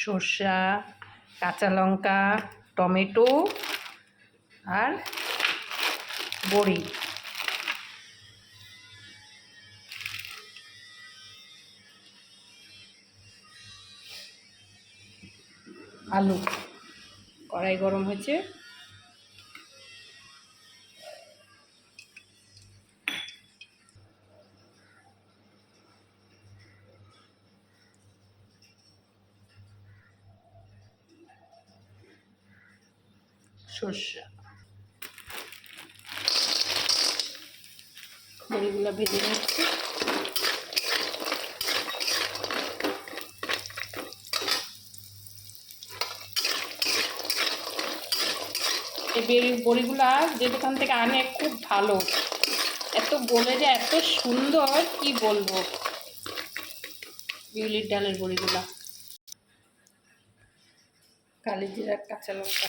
সর্ষা, কাঁচা লঙ্কা, টমেটো আর বড়ি। আলু। কড়াই গরম হয়েছে, সর্ষা, বড়িগুলো ভেজে নিচ্ছি। এই বড়িগুলা যে দোকান থেকে আনে খুব ভালো, এত গলে যায়, এত সুন্দর কি বলবো। বিউলির ডালের বড়িগুলা। কালি জিরা, কাঁচা লঙ্কা,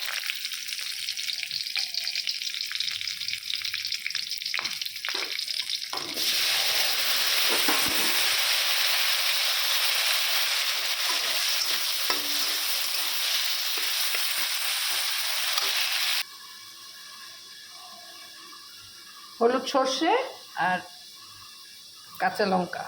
হলুদ, সর্ষে আর কাঁচা লঙ্কা।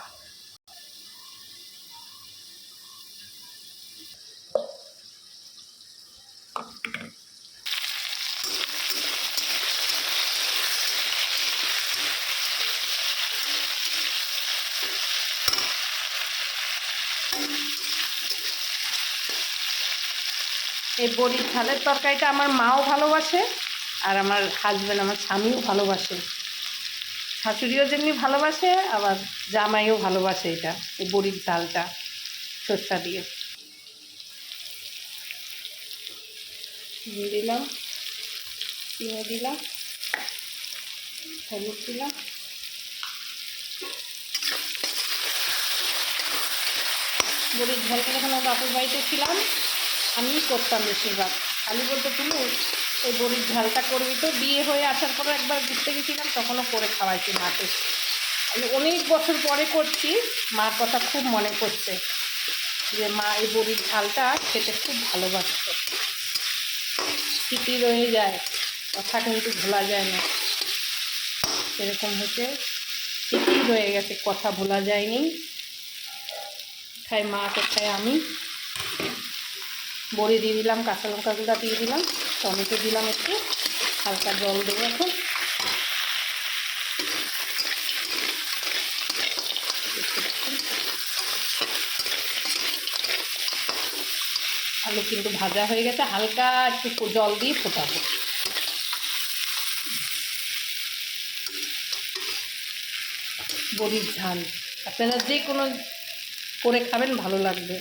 এই বড়ির ঝালের তরকারিটা আমার মাও ভালোবাসে, আর আমার হাজব্যান্ড, আমার স্বামীও ভালোবাসে। শাশুড়িও যেমনি ভালোবাসে, আবার জামাইও ভালোবাসে এটা, এই বড়ির ঝালটা সর্ষা দিয়ে। দিয়ে দিলাম, চিনি দিলাম, হলুদ দিলাম, বড়ির ঝালটা যখন আমার বাপুর বাড়িতে ছিলাম আমি করতাম বেশিরভাগ। খালি বলতে তুমি এই বড়ির ঝালটা করবি তো। বিয়ে হয়ে আসার পরে একবার ঘুরতে গেছিলাম, তখনও করে খাওয়াইছি মাকে। আমি অনেক বছর পরে করছি, মার কথা খুব মনে পড়ছে যে মা এই বড়ির ঝালটা খেতে খুব ভালোবাসত। স্মৃতি রয়ে যায়, কথা কিন্তু ভোলা যায় না। সেরকম হচ্ছে, স্মৃতি রয়ে গেছে, কথা ভোলা যায়নি। খাই মা, খাই আমি। বড়ি দিয়ে দিলাম, কাঁচা লঙ্কাগুলো দিয়ে দিলাম, টমেটো দিলাম, একটু হালকা জল দেবো এখন। আলু কিন্তু ভাজা হয়ে গেছে, হালকা একটু জল দিয়ে ফোটাবো। বড়ির ঝাল আপনারা যে কোনো করে খাবেন, ভালো লাগবে।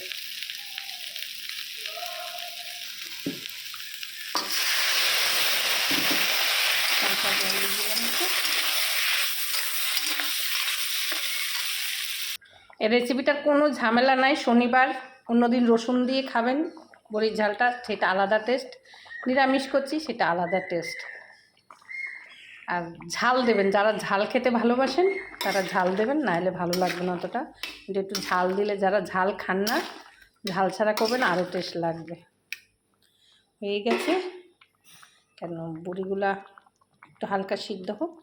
এই রেসিপিটার কোনো ঝামেলা নাই। শনিবার অন্যদিন রসুন দিয়ে খাবেন বড়ির ঝালটা, সেটা আলাদা টেস্ট। নিরামিষ করছি, সেটা আলাদা টেস্ট। আর ঝাল দেবেন, যারা ঝাল খেতে ভালোবাসেন তারা ঝাল দেবেন, নাহলে ভালো লাগবে না অতটা। কিন্তু একটু ঝাল দিলে, যারা ঝাল খান না, ঝাল ছাড়া করবেন, আরও টেস্ট লাগবে। হয়ে গেছে, কেন বড়িগুলা একটু হালকা সিদ্ধ হোক,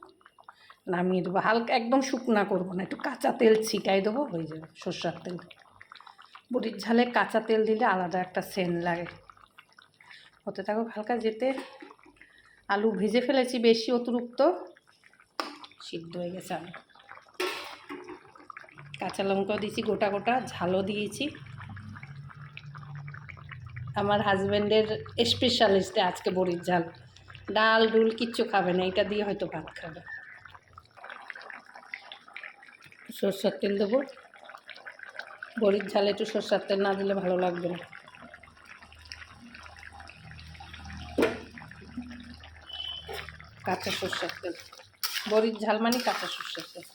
নামিয়ে দেবো। হালকা একদম শুকনা করবো না, একটু কাঁচা তেল ছিটাই দেবো, হয়ে যাবে। সরষের তেল, বড়ির ঝালে কাঁচা তেল দিলে আলাদা একটা সেন্ট লাগে। হতে থাকুক হালকা, যেতে আলু ভেজে ফেলেছি বেশি, অতিরিক্ত সিদ্ধ হয়ে গেছে আলু। কাঁচা লঙ্কাও দিয়েছি গোটা গোটা, ঝালও দিয়েছি। আমার হাজব্যান্ডের স্পেশালিস্টে আজকে বড়ির ঝাল। ডাল ডুল কিচ্ছু খাবে না, এটা দিয়ে হয়তো ভাত খাবে। সরষের তেল দেবো, বড়ির ঝালে একটু সরষের তেল না দিলে ভালো লাগবে না। কাঁচা সরষের তেল, বড়ির ঝাল মানে কাঁচা সরষের তেল,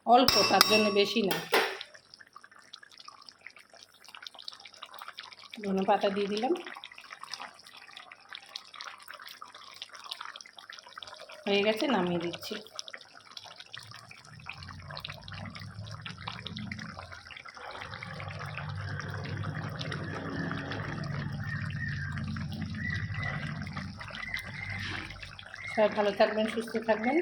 অল্প, তার জন্য বেশি না। ধনে পাতা দিয়ে দিলাম, হয়ে গেছে, নামিয়ে দিচ্ছি। সবাই ভালো থাকবেন, সুস্থ থাকবেন।